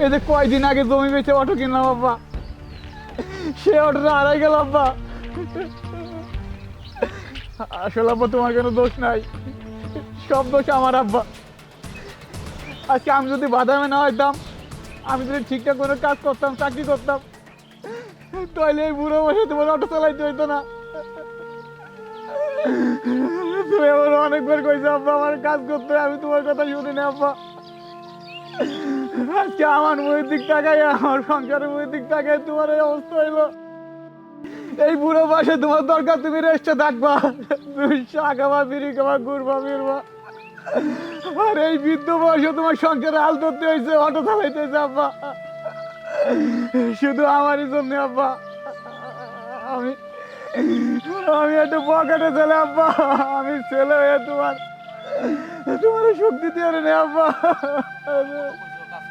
এই যে কয়দিন আগে জমি বেচে অটো কিনলাম আব্বা, সে অটোটা হারাই গেল আব্বা। আসলে আব্বা তোমার কোনো দোষ নাই, সব দোষ আমার আব্বা। আজকে আমি যদি বাদামে না হইতাম, আমি যদি ঠিকঠাক করে কাজ করতাম, চাকরি করতাম, তাহলে এই বুড়ো বসে তোমার অটো চালাইতে হইতো না। তুমি আমার অনেকবার কইছো আব্বা আমার কাজ করতে, আমি তোমার কথা শুনি না আব্বা। আজকে আমার মুখের দিক তাকাই, আমার সংসারের মুখের দিক তাকাই তোমার এই অবস্থা হইলো। এই বুড়ো বয়সে তোমার দরকার তুমি রেস্টে থাকবা, তুমি চা খাবা, বিড়ি খাবা, ঘুরবা ফিরবা। আর এই বৃদ্ধ বয়সে তোমার সংসারে হাল ধরতে হয়েছে, অটো চালাইতে হয়েছে আব্বা, শুধু আমারই জন্য আব্বা। আমি আমি একটা পকেটে ছেলে আব্বা, আমি ছেলে হয়ে তোমার তোমার শক্তি দিয়ে আব্বা।